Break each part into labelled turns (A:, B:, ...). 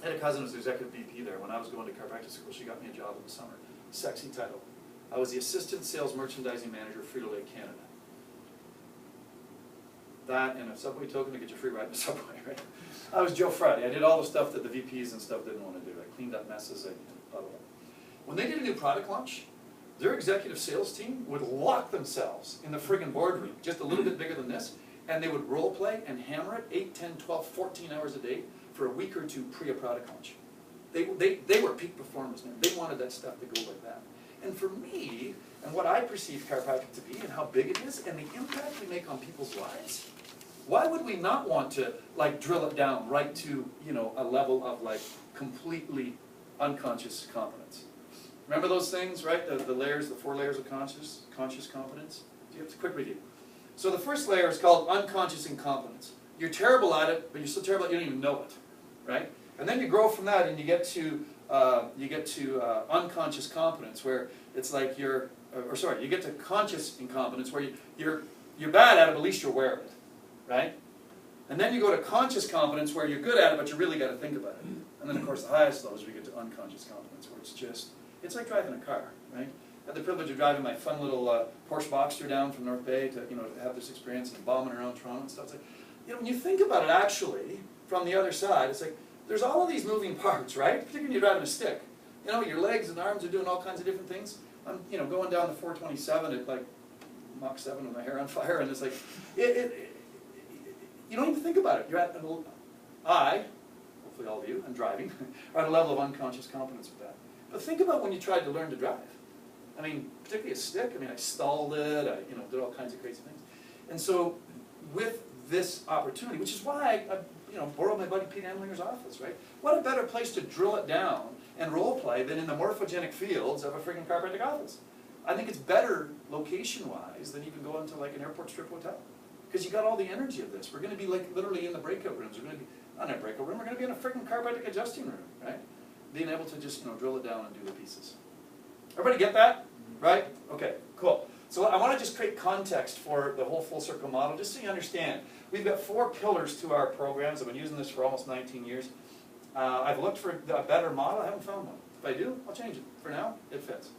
A: I had a cousin who was executive VP there. When I was going to chiropractic school, she got me a job in the summer. Sexy title. I was the assistant sales merchandising manager for Frito-Lay Canada. That and a Subway token to get you free ride in the Subway, right? I was Joe Friday. I did all the stuff that the VPs and stuff didn't want to do. I cleaned up messes, blah, blah, blah. When they did a new product launch, their executive sales team would lock themselves in the friggin' boardroom, just a little bit bigger than this, and they would role play and hammer it 8, 10, 12, 14 hours a day for a week or two pre a product launch. They were peak performers, man. They wanted that stuff to go like that. And for me, and what I perceive chiropractic to be, and how big it is, and the impact we make on people's lives, why would we not want to like drill it down right to, you know, a level of like completely unconscious competence? Remember those things, right? The layers, the 4 layers of conscious competence? Do you have to quick review? So the first layer is called unconscious incompetence. You're terrible at it, but you're so terrible at it you don't even know it, right? And then you grow from that and you get to unconscious competence, where it's like you get to conscious incompetence, where you're bad at it, but at least you're aware of it, right? And then you go to conscious competence, where you're good at it, but you really got to think about it. And then of course the highest level is we get to unconscious competence, where it's like driving a car, right? I had the privilege of driving my fun little Porsche Boxster down from North Bay to, you know, to have this experience and bombing around Toronto and stuff. It's like, you know, when you think about it actually, from the other side, it's like, there's all of these moving parts, right? Particularly when you're driving a stick. You know, your legs and arms are doing all kinds of different things. I'm, you know, going down the 427 at like Mach 7 with my hair on fire, and it's like, you don't even think about it. You're at, hopefully all of you, I'm driving, are at a level of unconscious competence with that. But think about when you tried to learn to drive. I mean, particularly a stick, I mean, I stalled it, I, you know, did all kinds of crazy things. And so, with this opportunity, which is why I you know, borrowed my buddy Pete Amlinger's office, right? What a better place to drill it down and role play than in the morphogenic fields of a freaking chiropractic office. I think it's better location-wise than even going to like an airport strip hotel. Because you got all the energy of this. We're going to be like literally in the breakout rooms. We're going to be, not in a breakout room, we're going to be in a freaking chiropractic adjusting room, right? Being able to just, you know, drill it down and do the pieces. Everybody get that? Right? Okay, cool. So I want to just create context for the whole full circle model, just so you understand. We've got 4 pillars to our programs. I've been using this for almost 19 years. I've looked for a better model. I haven't found one. If I do, I'll change it. For now, it fits.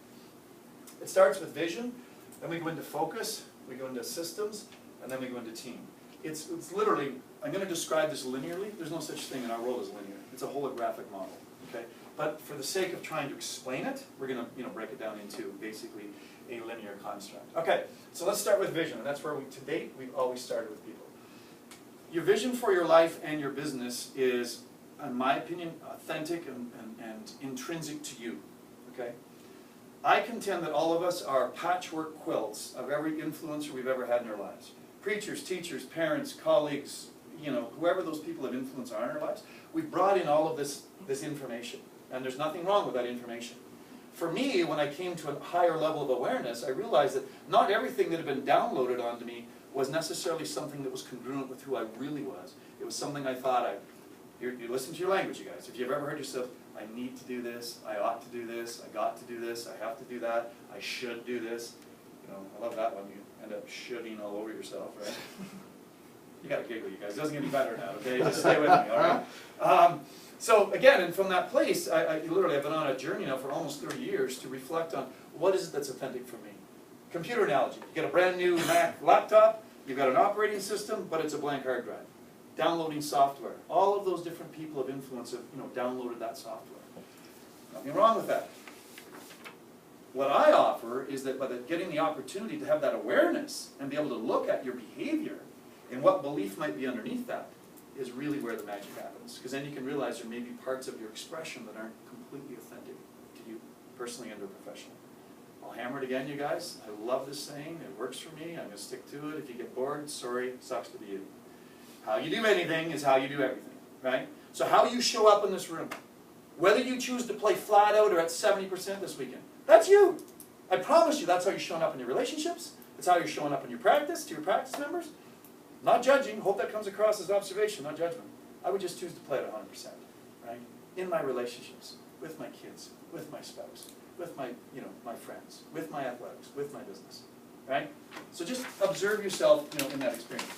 A: It starts with vision, then we go into focus, we go into systems, and then we go into team. It's literally, I'm going to describe this linearly. There's no such thing in our world as linear. It's a holographic model. Okay? But for the sake of trying to explain it, we're going to, you know, break it down into basically a linear construct. Okay, so let's start with vision, and that's where to date we've always started with people. Your vision for your life and your business is, in my opinion, authentic and intrinsic to you. Okay? I contend that all of us are patchwork quilts of every influencer we've ever had in our lives. Preachers, teachers, parents, colleagues, you know, whoever those people of influence are in our lives, we've brought in all of this information, and there's nothing wrong with that information. For me, when I came to a higher level of awareness, I realized that not everything that had been downloaded onto me was necessarily something that was congruent with who I really was. It was something I thought, you listen to your language, you guys. If you've ever heard yourself, I need to do this, I ought to do this, I got to do this, I have to do that, I should do this. You know, I love that one. You end up shoulding all over yourself, right? You got to giggle, you guys. It doesn't get any better now, okay? Just stay with me, all right? So again, and from that place, I literally have been on a journey now for almost 30 years to reflect on what is it that's authentic for me. Computer analogy. You get a brand new Mac laptop, you've got an operating system, but it's a blank hard drive. Downloading software. All of those different people of influence have, you know, downloaded that software. Nothing wrong with that. What I offer is that by getting the opportunity to have that awareness and be able to look at your behavior and what belief might be underneath that is really where the magic happens. Because then you can realize there may be parts of your expression that aren't completely authentic to you, personally and or professionally. I'll hammer it again, you guys. I love this saying. It works for me. I'm going to stick to it. If you get bored, sorry, sucks to be you. How you do anything is how you do everything, right? So how you show up in this room, whether you choose to play flat out or at 70% this weekend, that's you. I promise you that's how you're showing up in your relationships. That's how you're showing up in your practice, to your practice members. Not judging. Hope that comes across as observation, not judgment. I would just choose to play it 100%, right? In my relationships, with my kids, with my spouse, with my, you know, my friends, with my athletics, with my business, right? So just observe yourself, you know, in that experience.